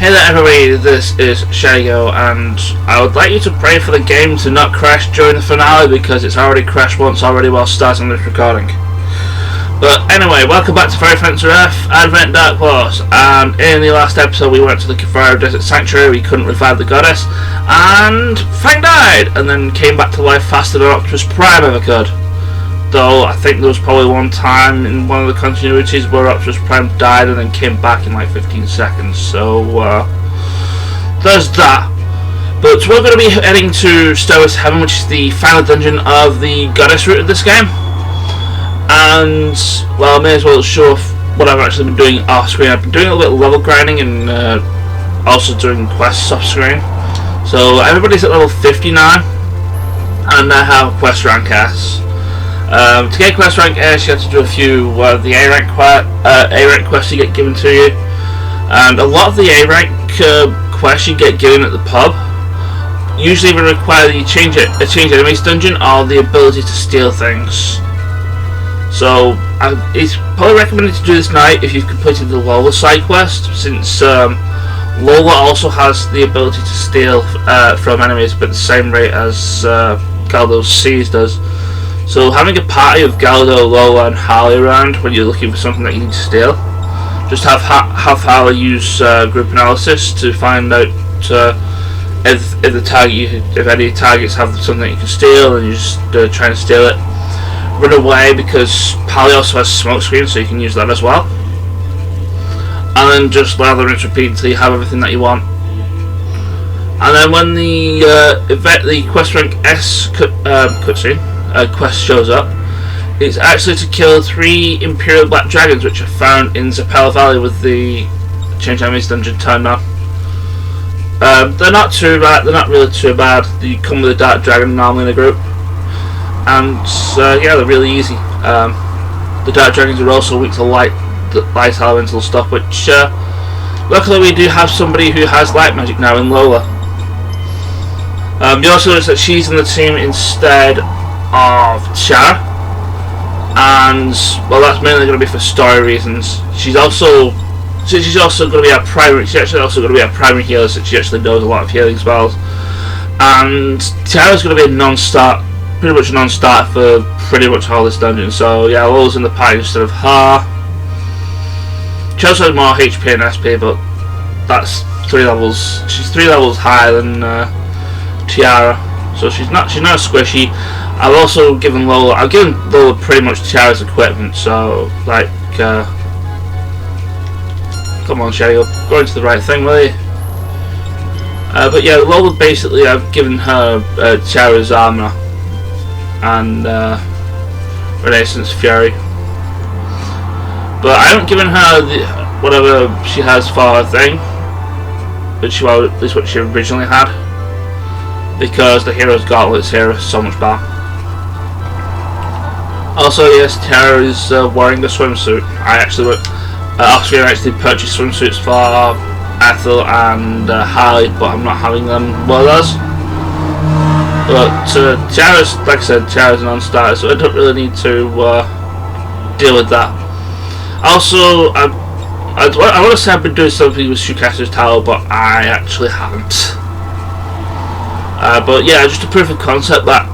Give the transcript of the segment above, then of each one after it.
Hey there everybody, this is Shago, and I would like you to pray for the game to not crash during the finale because it's already crashed once already while starting this recording. But anyway, welcome back to Fang and Friends Advent Dark Horse, and in the last episode we went to the Kavara Desert Sanctuary. We couldn't revive the goddess, and Fang died, and then came back to life faster than Optimus Prime ever could. Though I think there was probably one time in one of the continuities where Optimus Prime died and then came back in like 15 seconds, so there's that. But we're going to be heading to Stairway's Heaven, which is the final dungeon of the goddess route of this game. And, well, I may as well show off what I've actually been doing off screen. I've been doing a little level grinding and also doing quests off screen. So everybody's at level 59 and I have quest rank S. To get quest rank S, you have to do a few the A rank quests you get given to you, and a lot of the A rank quests you get given at the pub usually even require that you change enemy's dungeon or the ability to steal things. So it's probably recommended to do this night if you've completed the Lola side quest, since Lola also has the ability to steal from enemies, but the same rate as Galdo's Seas does. So having a party of Galdo, Lola and Harley around when you're looking for something that you need to steal, just have Harley use group analysis to find out if any targets have something you can steal, and you just try and steal it. Run away, because Harley also has smoke screen, so you can use that as well. And then just lather and repeat until you have everything that you want. And then when the quest rank S cutscene quest shows up, it's actually to kill 3 Imperial Black Dragons, which are found in Zappella Valley with the Change Enemies dungeon turned on. They're not too bad. They're not really too bad. You come with a Dark Dragon normally in a group, and yeah, they're really easy. The Dark Dragons are also weak to light elemental stuff, which luckily we do have somebody who has light magic now in Lola. You also notice that she's in the team instead of Chara, and well, that's mainly going to be for story reasons. She's also going to be our primary. She's actually also going to be our primary healer, since she actually knows a lot of healing spells. And Chara's going to be pretty much a non-starter for pretty much all this dungeon. So yeah, Lola's in the party instead of her. She also has more HP and SP, but that's 3 levels. She's 3 levels higher than Tiara, so she's not squishy. I've given Lola pretty much Tiara's equipment, so like, come on Sherry, you're going to the right thing, will you? But yeah, Lola basically, I've given her Tiara's armor and Renaissance Fury, but I haven't given her whatever she has for her thing, which is what she originally had, because the Hero's Gauntlet's here is so much better. Also, yes, Tiara is wearing a swimsuit. I actually purchased swimsuits for Ethel and Harley, but I'm not having them with us. But Tiara's, like I said, Tiara's a non-starter, so I don't really need to deal with that. Also, I want to say I've been doing something with Shukasa's Tower, but I actually haven't. But yeah, just a proof of concept that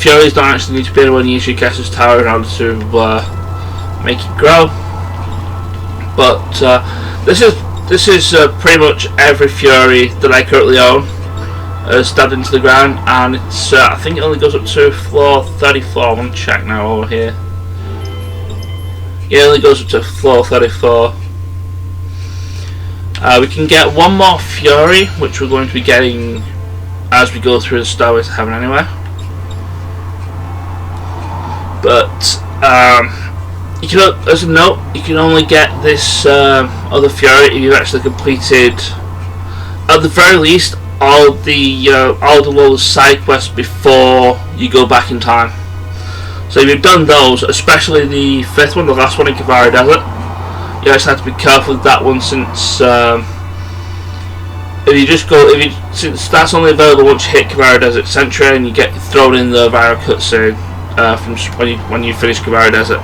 Furies don't actually need to be anywhere near Shukasa's Tower in order to make it grow. But this is pretty much every Fury that I currently own stabbed into the ground, and it's I think it only goes up to floor 34. I want to check now over here. Yeah, it only goes up to floor 34. We can get one more Fury, which we're going to be getting as we go through the Stairway to Heaven anyway. But as a note, you can only get this other Fury if you've actually completed, at the very least, all the Lola side quests before you go back in time. So if you've done those, especially the 5th one, the last one in Kavara Desert, you actually have to be careful with that one, since since that's only available once you hit Kavara Desert Sanctuary, and you get thrown in the viral cutscene from when you finish Kavara Desert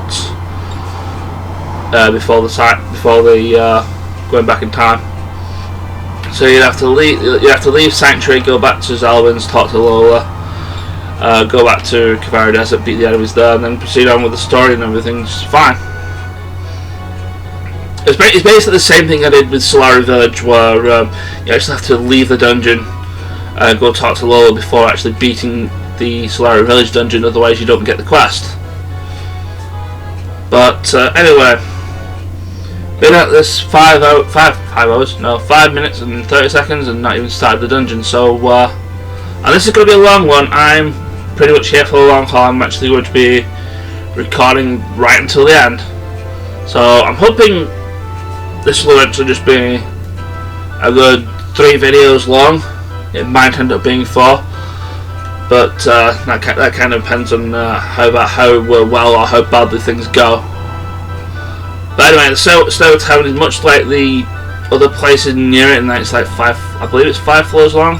before the going back in time. So you'd have to leave Sanctuary, go back to Zalwyn's, talk to Lola, go back to Kavara Desert, beat the enemies there, and then proceed on with the story and everything's fine. It's basically the same thing I did with Solari Village, where you actually have to leave the dungeon, go talk to Lola before actually beating the Solari Village dungeon, otherwise you don't get the quest. But anyway, been at this 5 minutes and 30 seconds and not even started the dungeon, so and this is going to be a long one. I'm pretty much here for the long haul. I'm actually going to be recording right until the end, so I'm hoping this will actually just be a good 3 videos long. It might end up being 4, but that kind of depends on how well or how badly things go. But anyway, the Stairway Town is much like the other places near it, and it's like I believe it's 5 floors long.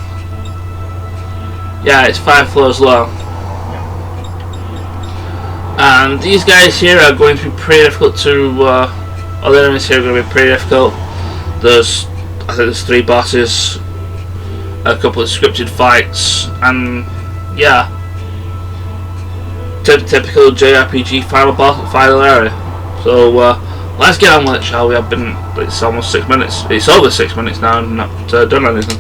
Yeah, it's 5 floors long. And these guys here are going to be pretty difficult to. All the enemies here are going to be pretty difficult. I think there's 3 bosses, a couple of scripted fights, and yeah, typical JRPG final area. So let's get on with it, shall we? It's almost 6 minutes. It's over 6 minutes now, and not done anything.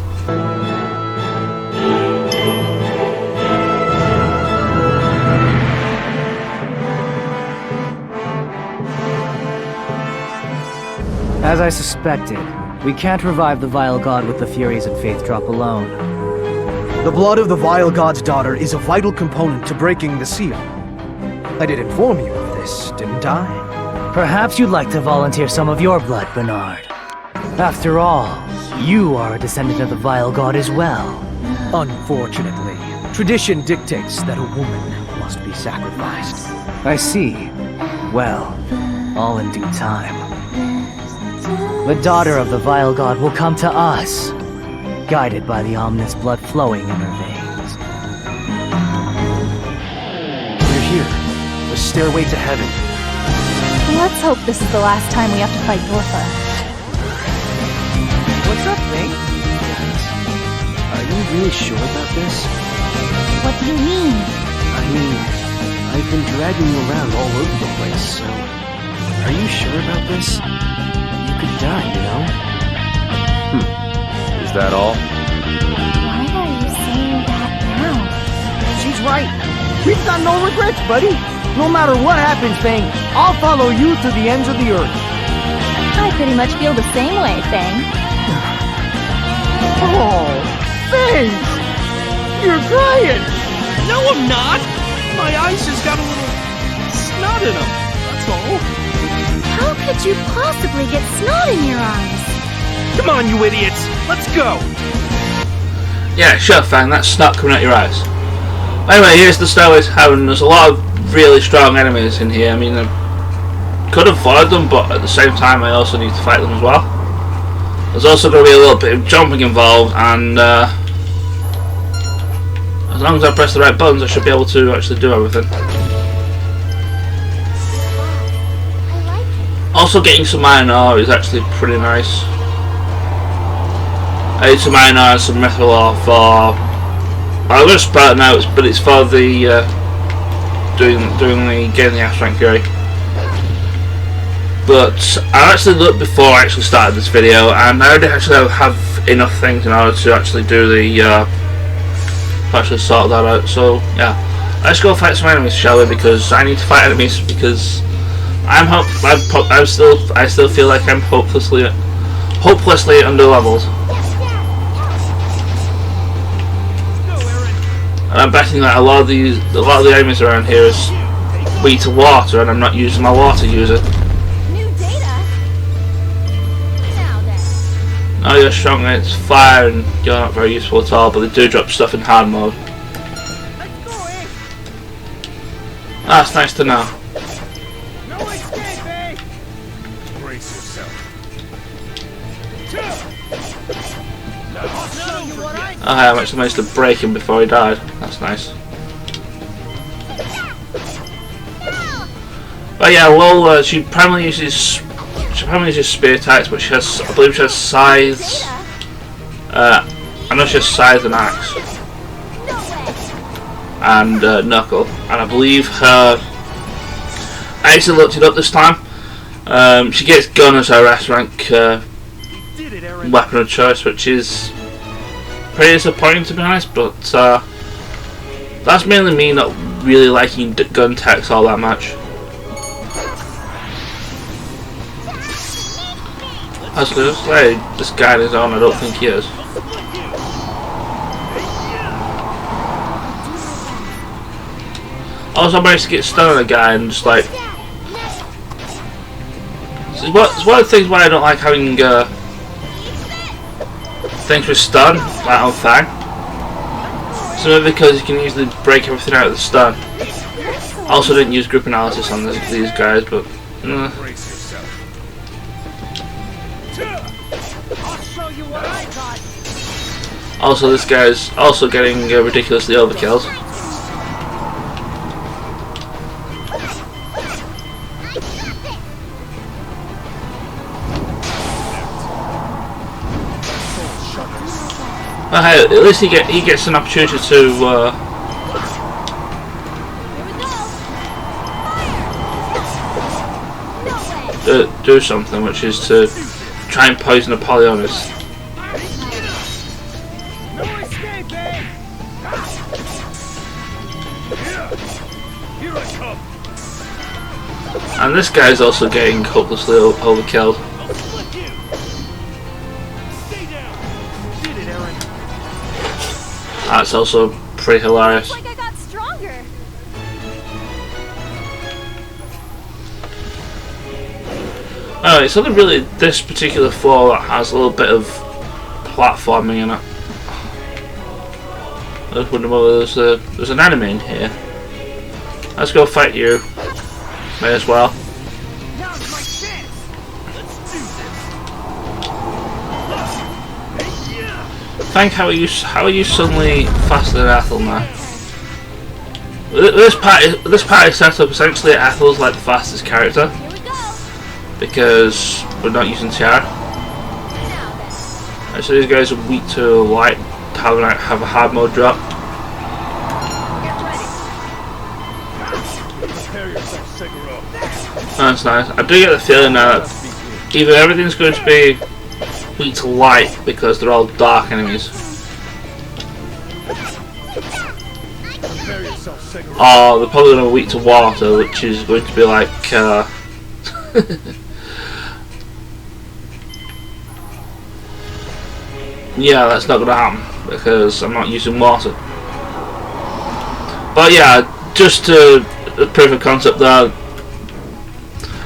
As I suspected, we can't revive the Vile God with the Furies and Faith Drop alone. The blood of the Vile God's daughter is a vital component to breaking the seal. I did inform you of this, didn't I? Perhaps you'd like to volunteer some of your blood, Bernard. After all, you are a descendant of the Vile God as well. Unfortunately, tradition dictates that a woman must be sacrificed. I see. Well, all in due time. The daughter of the Vile God will come to us, guided by the ominous blood flowing in her veins. We're here. The stairway to heaven. Let's hope this is the last time we have to fight Dorfa. What's up, Fang? Are you really sure about this? What do you mean? I mean, I've been dragging you around all over the place, so... Are you sure about this? You could die, you know? Is that all? Why are you saying that now? She's right. We've got no regrets, buddy. No matter what happens, Fang, I'll follow you to the ends of the earth. I pretty much feel the same way, Fang. Oh, thanks! You're crying! No, I'm not! My eyes just got a little snot in them, that's all. How could you possibly get snot in your eyes? Come on, you idiots! Let's go! Yeah, sure, Fang, that's snot coming out your eyes. Anyway, here's the Stairway to Heaven. There's a lot of really strong enemies in here. I mean, I could avoid them, but at the same time I also need to fight them as well. There's also going to be a little bit of jumping involved, and as long as I press the right buttons I should be able to actually do everything. Also, getting some iron ore is actually pretty nice. I need some iron ore and some metal ore for... I'm going to sprout it now, but it's for the getting the Abstract Fury. But I actually looked before I actually started this video, and I already actually have enough things in order to actually do the actually sort that out. So yeah, let's go fight some enemies, shall we? Because I need to fight enemies because I still feel like I'm hopelessly underleveled. And I'm betting that a lot of the enemies around here is weak to water, and I'm not using my water user. New data? Now then. No, you're strong against fire, and you're not very useful at all, but they do drop stuff in hard mode. That's nice to know. No escape, eh? Brace yourself. Oh, I actually managed to break him before he died. That's nice. But yeah, well, she primarily uses spear attacks, but I believe she has scythes I know she has Scythe and Axe. And Knuckle. And I believe her... I actually looked it up this time. She gets Gun as her S rank weapon of choice, which is pretty disappointing to be honest, but that's mainly me not really liking gun techs all that much. I was going to say, this guy is on, I don't think he is. Also, I managed to get stunned on a guy and just like... It's one of the things why I don't like having things with stun, like on Fang. Simply because you can easily break everything out of the stun. Also didn't use group analysis on these guys, but... Also, this guy's also getting ridiculously overkills. But hey, at least he gets an opportunity to do something, which is to try and poison Apollonius. And this guy's also getting hopelessly overkilled. That's also pretty hilarious. Like I got stronger. Oh, it's only really this particular floor that has a little bit of platforming in it. I was wondering whether there's an enemy in here. Let's go fight you. May as well. Frank, how are you suddenly faster than Ethel now? This party setup essentially Ethel's like the fastest character because we're not using Tiara. So these guys are weak to light, have a hard mode drop. That's nice. I do get the feeling that either everything's going to be weak to light because they're all dark enemies, or they're probably going to be weak to water, which is going to be like yeah, that's not going to happen because I'm not using water. But yeah, just to prove a concept that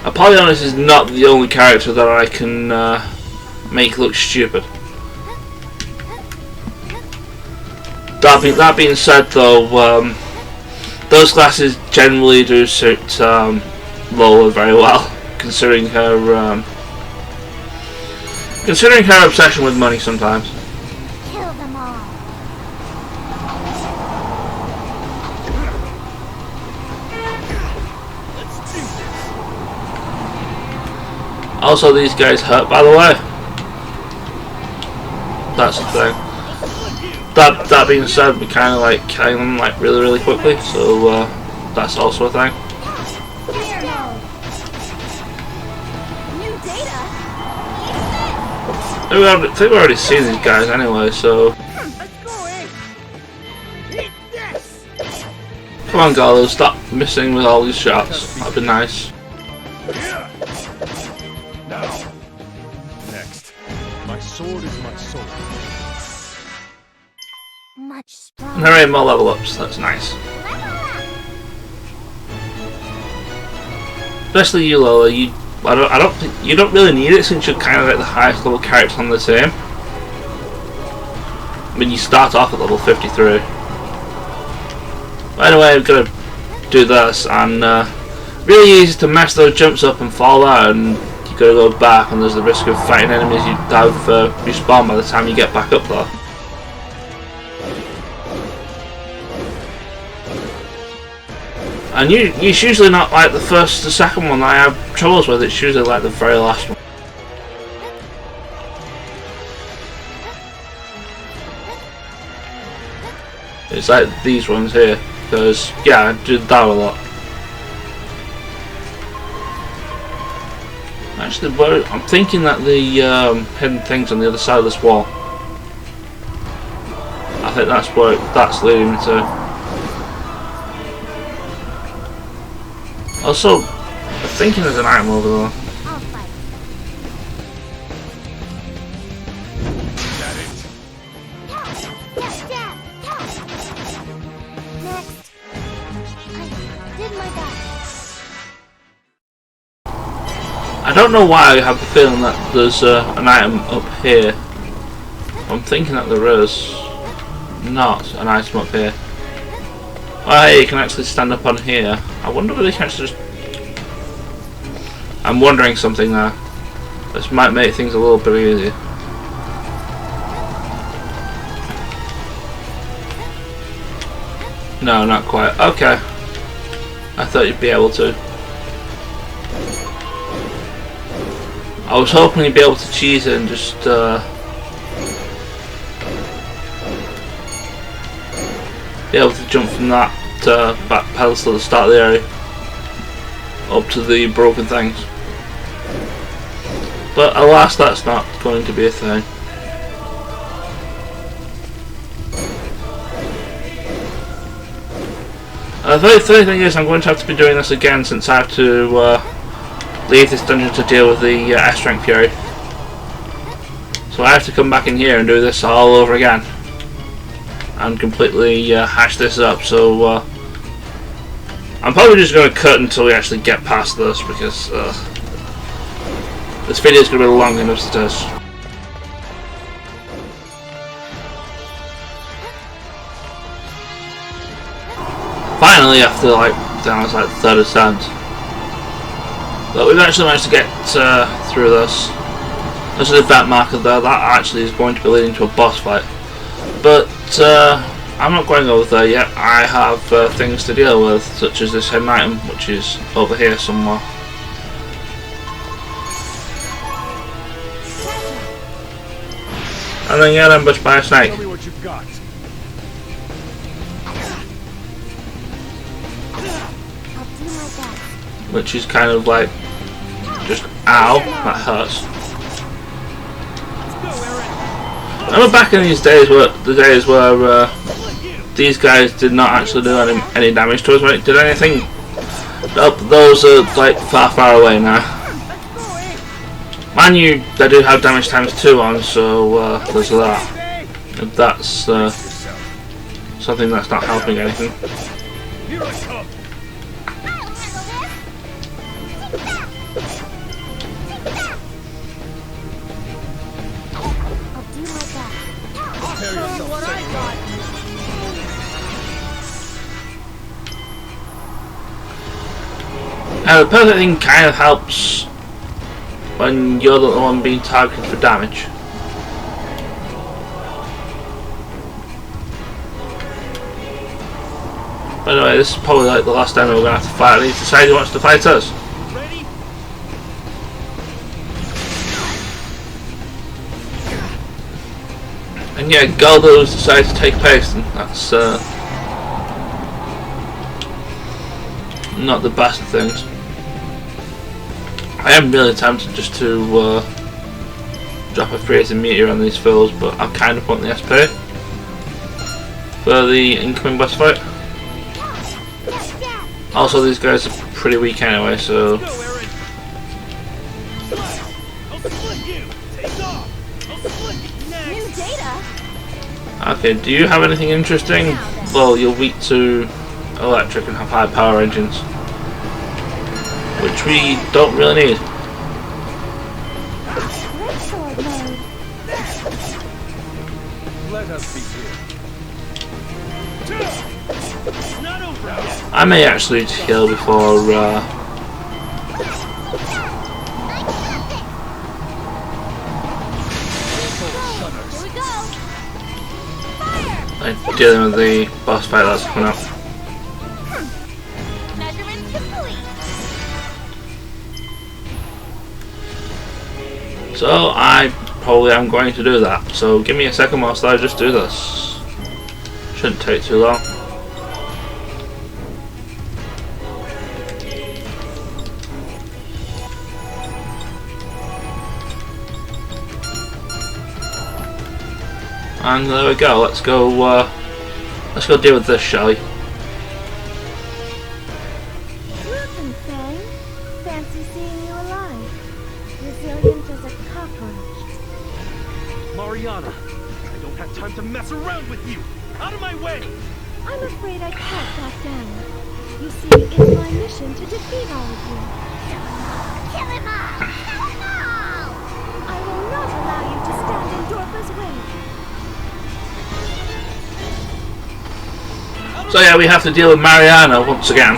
Apollonius is not the only character that I can make look stupid. That being said though, those classes generally do suit Lola very well, considering her obsession with money sometimes. Kill them all. Also, these guys hurt, by the way. That's the thing. That being said, we kind of like killing them like really quickly, so that's also a thing. New data. I think we've already seen these guys anyway, so. Come on, Gallo, stop missing with all these shots. That'd be nice. Next. My sword is my sword. Much And stronger. there are more level ups, that's nice. Especially you, Lola, you don't think you don't really need it since you're kind of like the highest level character on the team. I mean, you start off at level 53. But anyway, I'm gonna do this, and really easy to mess those jumps up and fall out, and you gotta go back, and there's the risk of fighting enemies you have respawn by the time you get back up there. And it's usually not like the first or second one that I have troubles with, it's usually like the very last one. It's like these ones here, because yeah, I did that a lot. Actually, I'm thinking that the hidden thing's on the other side of this wall. I think that's where that's leading me to. Also, I'm thinking there's an item over there. I'll fight. Next. I did my best. I don't know why I have the feeling that there's an item up here. I'm thinking that there is not an item up here. Oh, hey, you can actually stand up on here. I wonder if they can actually just... I'm wondering something there. This might make things a little bit easier. No, not quite. Okay. I thought you'd be able to. I was hoping you'd be able to cheese it and just be able to jump from that back pedestal at the start of the area up to the broken things. But alas, that's not going to be a thing. The very funny thing is I'm going to have to be doing this again since I have to leave this dungeon to deal with the S-Rank Fury. So I have to come back in here and do this all over again and completely hash this up. So I'm probably just going to cut until we actually get past this, because this video is going to be long enough as it is. Finally, after like the third attempt, but we've actually managed to get through this. There's an event marker there that actually is going to be leading to a boss fight, but I'm not going over there yet. I have things to deal with, such as this hidden item, which is over here somewhere. And then get ambushed by a snake. Tell me what you've got. I'll do my best. Which is kind of like just ow, that hurts. Remember back in these days where these guys did not actually do any damage to us, right? Did anything? Nope, those are like far away now. Mind you, they do have damage times 2 on, so there's that. And that's something that's not helping anything. Here I come. I'll do my best. Prepare yourself, Stairway. Now the perfect thing kind of helps when you're the one being targeted for damage. By the way, this is probably like the last time we're going to have to fight. He's decided he wants to fight us. Ready? And yeah, Goldo's decided to take pace, and that's not the best of things. I am really tempted just to drop a freezing meteor on these fills, but I kind of want the SP for the incoming boss fight. Also, these guys are pretty weak anyway, so Go, Aaron. I'll split you. Take off. I'll split you next. New data? okay. Do you have anything interesting? Well, you're weak to electric and have high power engines, which we don't really need. Red sword mode. Let us begin. It's not over yet. I may actually heal before Here we go. Fire! dealing with the boss fight that's coming up. Measurements complete. So I probably am going to do that. So give me a second whilst I just do this. Shouldn't take too long. And there we go. Let's go deal with this, shall we? Welcome, Fang. Fancy seeing you alive. Resilient as a cockroach. Mariana, I don't have time to mess around with you. Out of my way! I'm afraid I can't back down. You see, it's my mission to defeat all of you. Kill him all! Kill him all! I will not allow you to stand in Dorfa's way. So yeah, we have to deal with Mariana once again.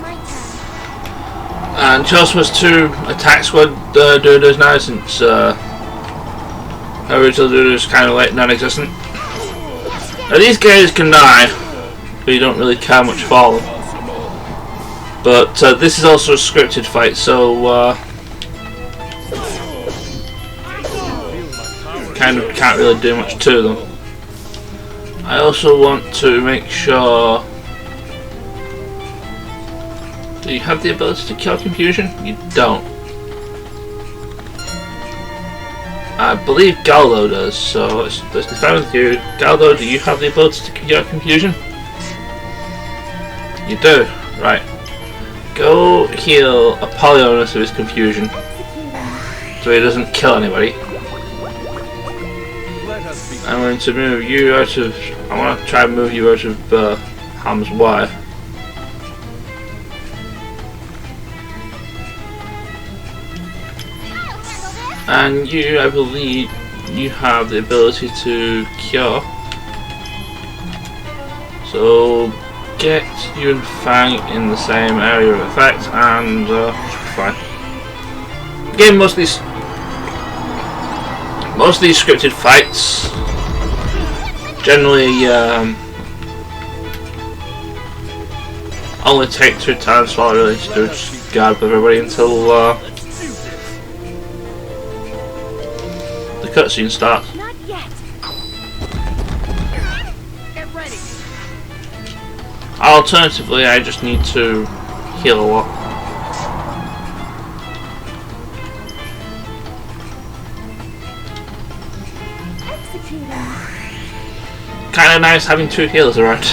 My turn. And chose was to attack squad doodles now since her original doodle is kind of like non-existent. Now these guys can die, but you don't really care much for them. But this is also a scripted fight, so kind of can't really do much to them. I also want to make sure. Do you have the ability to cure confusion? You don't. I believe Galdo does, so let's define with you. Galdo, do you have the ability to cure confusion? You do, right. Go heal Apollonius of his confusion, so he doesn't kill anybody. I'm going to move you out of. I want to try and move you out of harm's way. And you, I believe, you have the ability to cure. So get you and Fang in the same area of effect, and fine. Again, most of these scripted fights generally only take 2 times, while I really do just guard with everybody until the cutscene starts. Not yet. Get ready. Alternatively, I just need to heal a lot. Kinda nice having 2 healers around.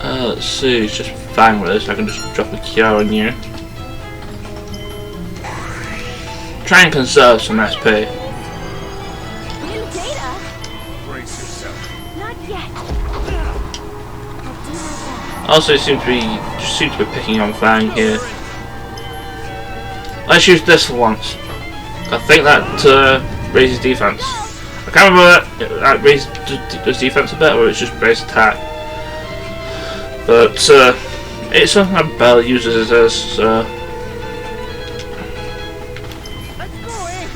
Let's see, it's just Fang with this, so I can just drop a cure on you. Try and conserve some SP. New data. Brace yourself. Not yet. Also, just seem to be picking on Fang here. Let's use this for once. I think that raises defense. I can't remember that does defense a bit, or it's just base attack. But it's something that Bell uses as Let's go in.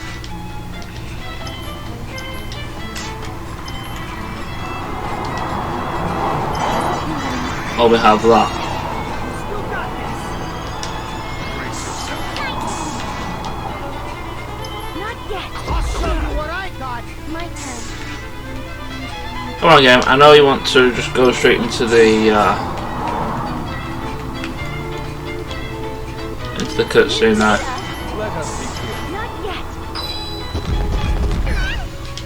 oh, we have that. Brace yourself. Not yet. I'll show you what I got. My turn. Come on, game. I know you want to just go straight into the cutscene now. Let us be clear. Not yet.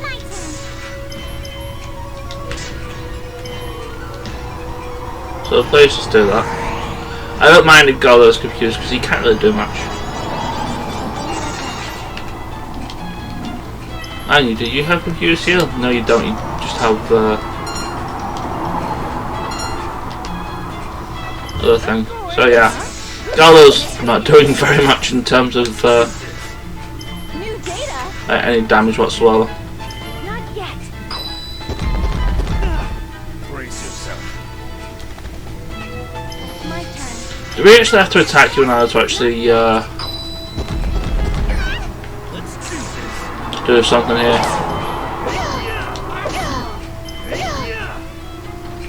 My turn. So please just do that. I don't mind if Galdo's confused because he can't really do much. And you do. You have confused heal? No, you don't. You just have other thing. So yeah, Galdo's not doing very much in terms of New data. any damage whatsoever. Not yet. Brace yourself. My turn. Do we actually have to attack you in order to actually do something here?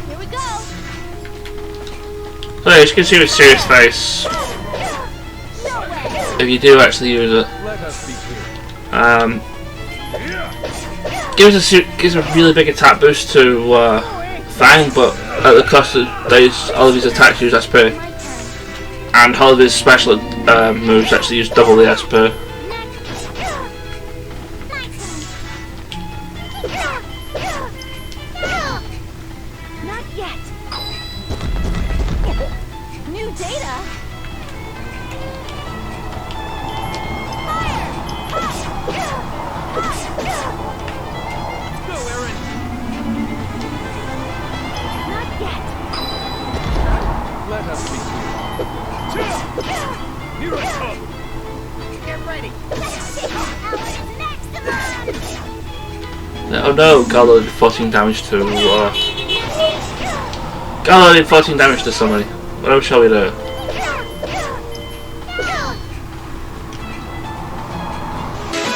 Here we go. So as you can see with serious face, No way. if you do actually use it. Let us be clear. Gives a really big attack boost to Fang, but at the cost of all of his attacks use SP, and all of his special moves actually use double the SP. Not yet. New data. Go, Aaron. Not yet. Let us be clear. Here I come. Get ready. Oh no, Gallo did 14 damage to Gallo did 14 damage to somebody. What else shall we do?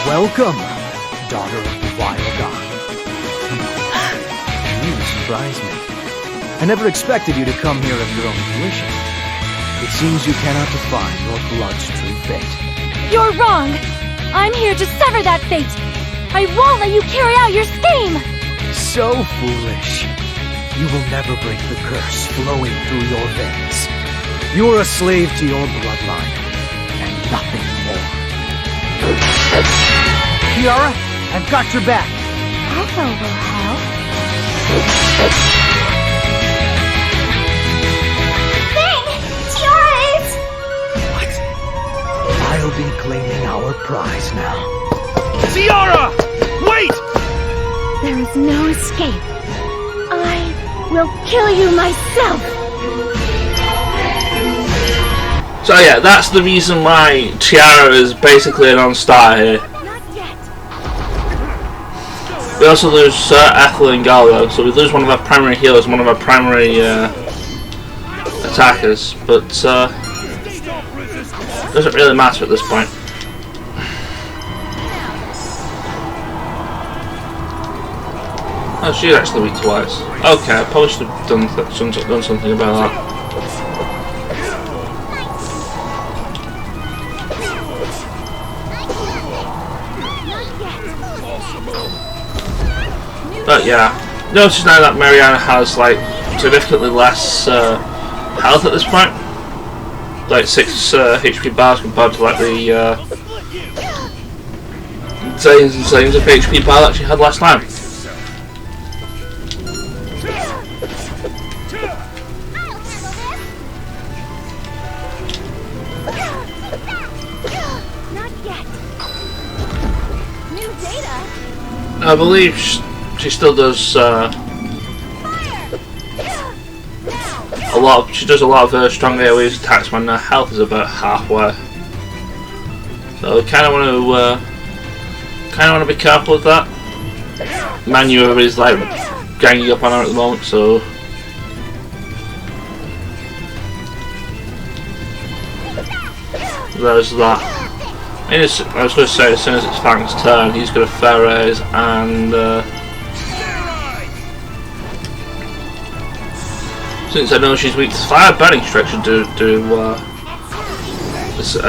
Welcome, daughter of the Wild God. You surprise me. I never expected you to come here of your own volition. It seems you cannot define your blood's true fate. You're wrong. I'm here to sever that fate. I won't let you carry out your scheme. So foolish. You will never break the curse flowing through your veins. You're a slave to your bloodline, and nothing more. Kiara, I've got your back. Alpha will help. Fang! Tiara is... What? I'll be claiming our prize now. Tiara! Wait! There is no escape. I will kill you myself. So yeah, that's the reason why Tiara is basically a non-starter here. Not yet. We also lose Ethel and Gallo, so we lose one of our primary healers, one of our primary attackers, but doesn't really matter at this point. Oh, she's actually weak to ice. Okay, I probably should have done something about that. But yeah, notice now that Mariana has like significantly less health at this point, like 6 HP bars compared to like the zillions and zillions of HP bar that she had last time. I believe she still does a lot. She does a lot of her strong AoE attacks when her health is about halfway. So kind of want to be careful with that. Manu is like ganging up on her at the moment, so. There's that. I was going to say, as soon as it's Fang's turn, he's going to fair raise and since I know she's weak to fire, burning strike should do a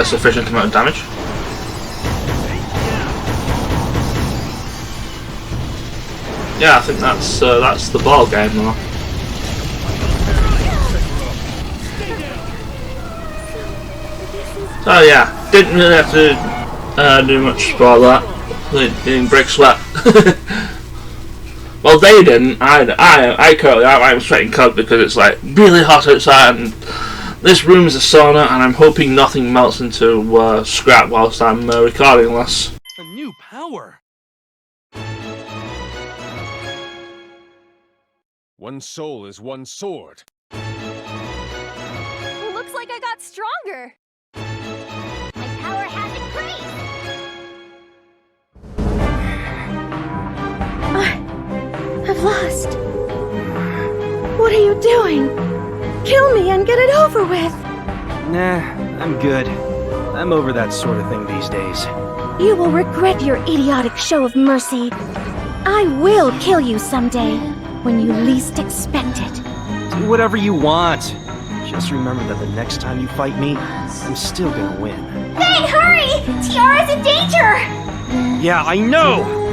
sufficient amount of damage. Yeah, I think that's the ball game now. So yeah, didn't really have to do much for that. They didn't break sweat. Well, they didn't. I currently I'm sweating cold because it's like really hot outside, and this room is a sauna, and I'm hoping nothing melts into scrap whilst I'm recording this. A new power. One soul is one sword. Looks like I got stronger. My power has increased. I've lost. What are you doing? Kill me and get it over with. Nah, I'm good. I'm over that sort of thing these days. You will regret your idiotic show of mercy. I will kill you someday, when you least expect it. Do whatever you want. Just remember that the next time you fight me, I'm still gonna win. Hey, hurry! Tiara's in danger! Yeah, I know!